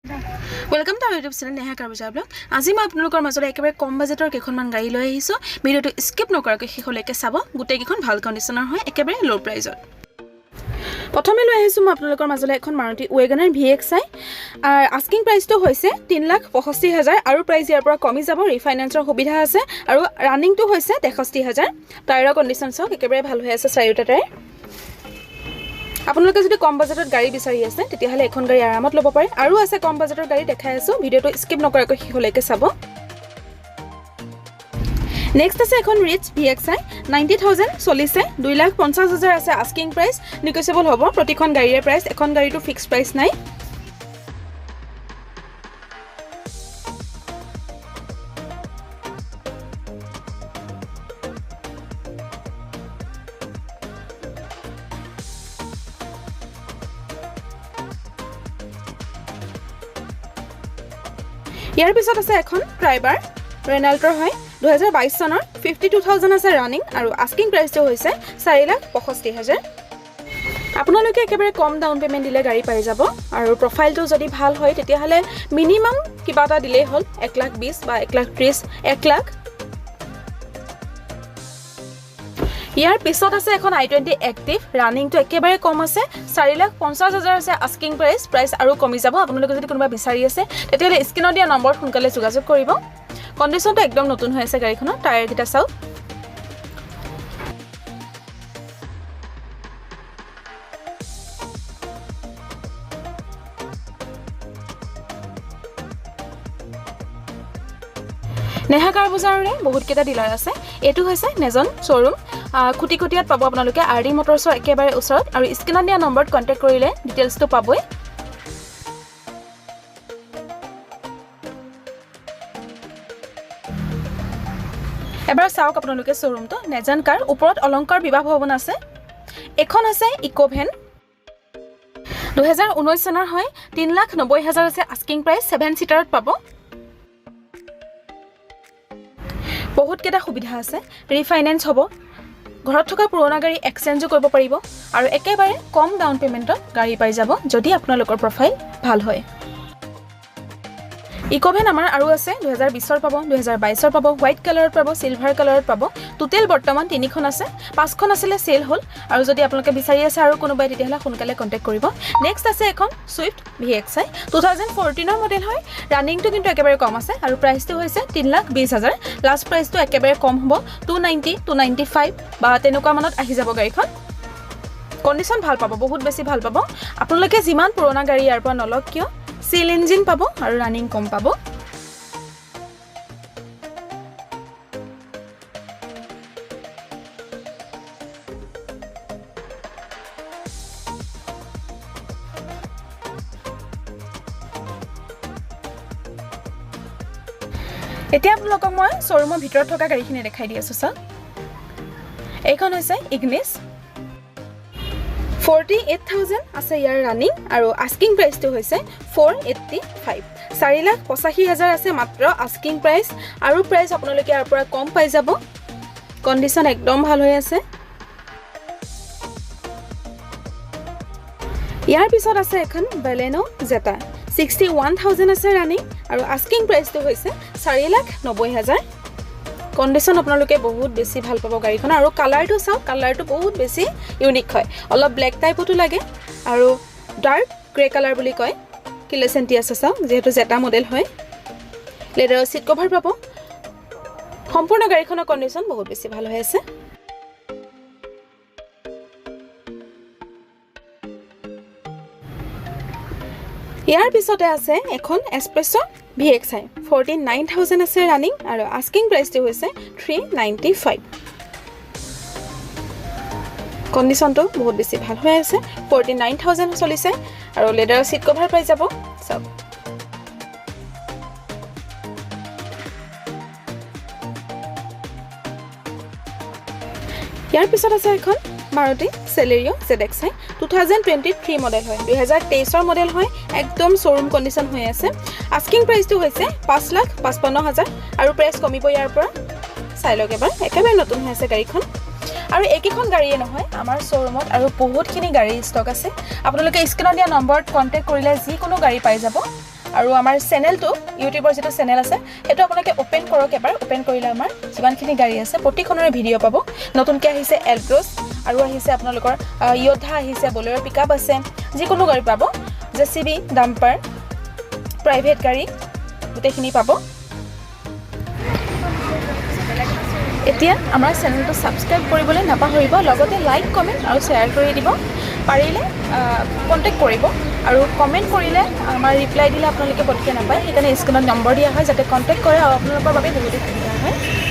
Welcome to our YouTube channel Neha Car Bazaar Vlog. আজি মই আপোনালোকৰ মাজলৈ একেবাৰে কম বাজেটৰ কেইখনমান গাড়ী লৈ আহিছো। ভিডিওটো স্কিপ নকৰাকৈ শেষলৈকে চাব। গোটেই কেইখন ভাল কণ্ডিচনৰ হয়, একেবাৰে লো প্ৰাইজত। প্ৰথমে লৈ আহিছো মই আপোনালোকৰ মাজলৈ এখন Maruti Wagoner VXi। আস্কিং প্ৰাইসটো হৈছে 3,65,000 আৰু প্ৰাইস ইয়াৰ পৰা কমি যাব। ৰিফাইনান্সৰ সুবিধা আছে আৰু ৰানিংটো হৈছে 63,000। টায়াৰৰ কণ্ডিচন চাওক, একেবাৰে ভাল হৈ আছে চাৰিটা টায়াৰ। আপোনালোকে যদি কম বাজেটত গাড়ী বিচাৰি আছে তেতিয়াহলে এখন গাড়ী আৰামত ল'ব পাৰে আৰু আছে কম বাজেটৰ গাড়ী দেখাই আছো। ভিডিওটো স্কিপ নকৰাকৈ শেষলৈকে চাব। নেক্সট আছে এখন ৰিচ VXi 90,000 চলিছে। 2,50,000 আছে আস্কিং প্ৰাইস, নেগোচিয়েবল হ'ব। প্ৰতিখন গাড়ীৰ প্ৰাইস, এখন গাড়ীটো ফিক্স প্ৰাইস নাই। ইয়াৰ পিছত আছে এখন ট্ৰাইবাৰ ৰেনাল্টৰ হয় 2022 চনৰ 52,000 আছে ৰানিং আৰু আস্কিং প্ৰাইসটো হৈছে 4,65,000। আপোনালোকে একেবাৰে কম ডাউন পেমেন্ট দিলে গাড়ী পাই যাব আৰু প্ৰফাইলটো যদি ভাল হয় তেতিয়াহলে মিনিমাম কিবা এটা দিলেই হ'ল 1,20,000 বা 1,30,000 1 লাখ। ইয়াৰ পিছত আছে এখন i20 এক্টিভ, ৰানিংটো একেবাৰে কম আছে। 4,50,000 আছে আস্কিং প্ৰাইস আৰু কমি যাব। আপোনালোকে যদি কোনোবা বিচাৰি আছে তেতিয়াহলে স্ক্ৰিনত দিয়া নম্বৰত সোনকালে যোগাযোগ কৰিব। কণ্ডিচনটো একদম নতুন হৈ আছে গাড়ীখনৰ। টায়াৰ কিটা চাওক। নেহা কাৰ বজাৰৰে বহুত কেইটা ডিলাৰ আছে। এটো হৈছে নেজন শ্বৰুম। খুটিকটিয়াত পাব আপোনালোকে আৰডি মটৰছৰ একেবাৰে ওচৰত আৰু স্ক্ৰিনত দিয়া নম্বৰত কন্টাক্ট কৰিলে ডিটেইলছটো পাবই। এবাৰ চাওক আপোনালোকে শ্বৰুমটো। নেজন কাৰ ওপৰত অলংকাৰ বিবাহ ভৱন আছে। এখন আছে ইকোভেন 2019 চনৰ হয়। 3,90,000 আছে আস্কিং প্ৰাইস। 7 সিটাৰত পাব। বহুত কেইটা সুবিধা আছে। ৰিফাইনেন্স হ'ব, ঘৰত থকা পুৰণা গাড়ী এক্সচেঞ্জও কৰিব পাৰিব আৰু একেবাৰে কম ডাউন পেমেন্টত গাড়ী পাই যাব যদি আপোনালোকৰ প্ৰফাইল ভাল হয়। ইকোভেন আমাৰ আৰু আছে 2020ৰ পাব, 2022ৰ পাব, হোৱাইট কালাৰত পাব, সিলভাৰ কালাৰত পাব। টোটেল বৰ্তমান 3খন আছে। 5খন আছিলে সেল হ'ল আৰু যদি আপোনালোকে বিচাৰি আছে আৰু কোনোবাই তেতিয়াহলে সোনকালে কন্টাক্ট কৰিব। নেক্সট আছে এখন সুইফট VXi 2014ৰ মডেল হয়। ৰানিংটো কিন্তু একেবাৰে কম আছে আৰু প্ৰাইসটো হৈছে 3,20,000। লাষ্ট প্ৰাইসটো একেবাৰে কম হ'ব। 290, 295 বা তেনেকুৱা মানত আহি যাব গাড়ীখন। কণ্ডিচন ভাল পাব, বহুত বেছি ভাল পাব। আপোনালোকে যিমান পুৰণা গাড়ী ইয়াৰ পৰা নলক কিয় সিল ইঞ্জিন পাব আৰু ৰানিং কম পাব। এতিয়া আপোনালোকক মই শ্বৰুমৰ ভিতৰত থকা গাড়ীখিনি দেখাই দি আছো। চাওক, এইখন হৈছে ইগনিছ 48,000 আছে ইয়াৰ ৰানিং আৰু আস্কিং প্ৰাইসটো হৈছে 485। 4,85,000 আছে মাত্ৰ আস্কিং প্ৰাইস আৰু প্ৰাইস আপোনালোকে ইয়াৰ পৰা কম পাই যাব। কণ্ডিচন একদম ভাল হৈ আছে। ইয়াৰ পিছত আছে এখন বেলেনো জেটা 61,000 আছে ৰানিং আৰু আস্কিং প্ৰাইসটো হৈছে 4,90,000। কণ্ডিচন আপোনালোকে বহুত বেছি ভাল পাব গাড়ীখন আৰু কালাৰটো চাওক, কালাৰটো বহুত বেছি ইউনিক হয়। অলপ ব্লেক টাইপতো লাগে আৰু ডাৰ্ক গ্ৰে কালাৰ বুলি কয়। কিলেচেন্টি আছে চাওক, যেহেতু জেটা মডেল হয়। লেডাৰৰ সিট কভাৰ পাব। সম্পূৰ্ণ গাড়ীখনৰ কণ্ডিচন বহুত বেছি ভাল হৈ আছে। ইয়াৰ পিছতে আছে এখন এস্প্ৰেছো VXi 49,000 আছে ৰানিং আৰু আস্কিং প্ৰাইসটো হৈছে 395। কণ্ডিচনটো বহুত বেছি ভাল হৈ আছে। 49,000 চলিছে আৰু লেডাৰৰ সিট কভাৰ পাই যাব। চাওক, ইয়াৰ পিছত আছে এখন Maruti Celerio ZXi 2023 মডেল হয়। 2023ৰ মডেল হয়। একদম শ্বৰুম কণ্ডিচন হৈ আছে। আস্কিং প্ৰাইসটো হৈছে 5,55,000 আৰু প্ৰাইস কমিব ইয়াৰ পৰা। চাই লওক এবাৰ, একেবাৰে নতুন হৈ আছে গাড়ীখন। আৰু একেখন গাড়ীয়ে নহয়, আমাৰ শ্বৰুমত আৰু বহুতখিনি গাড়ী ষ্টক আছে। আপোনালোকে স্ক্ৰিনত দিয়া নম্বৰত কন্টাক্ট কৰিলে যিকোনো গাড়ী পাই যাব আৰু আমাৰ চেনেলটো ইউটিউবৰ যিটো চেনেল আছে সেইটো আপোনালোকে ওপেন কৰক এবাৰ ওপেন কৰিলে আমাৰ যিমানখিনি গাড়ী আছে প্ৰতিখনৰে ভিডিঅ' পাব নতুনকৈ আহিছে এল্ট্ৰছ আৰু আহিছে আপোনালোকৰ য়োদ্ধা আহিছে বলেৰ' পিকআপ আছে যিকোনো গাড়ী পাব জেচিবি ডাম্পাৰ প্ৰাইভেট গাড়ী গোটেইখিনি পাব এতিয়া আমাৰ চেনেলটো সাবস্ক্ৰাইব কৰিবলৈ নাপাহৰিব লগতে লাইক কমেন্ট আৰু শ্বেয়াৰ কৰি দিব পাৰিলে কন্টেক্ট কৰিব আৰু কমেন্ট কৰিলে আমাৰ ৰিপ্লাই দিলে আপোনালোকে পটকে নাপায় সেইকাৰণে স্ক্ৰীনত নম্বৰ দিয়া হয় যাতে কন্টেক্ট কৰে আৰু আপোনালোকৰ বাবে বহুত সুবিধা হয়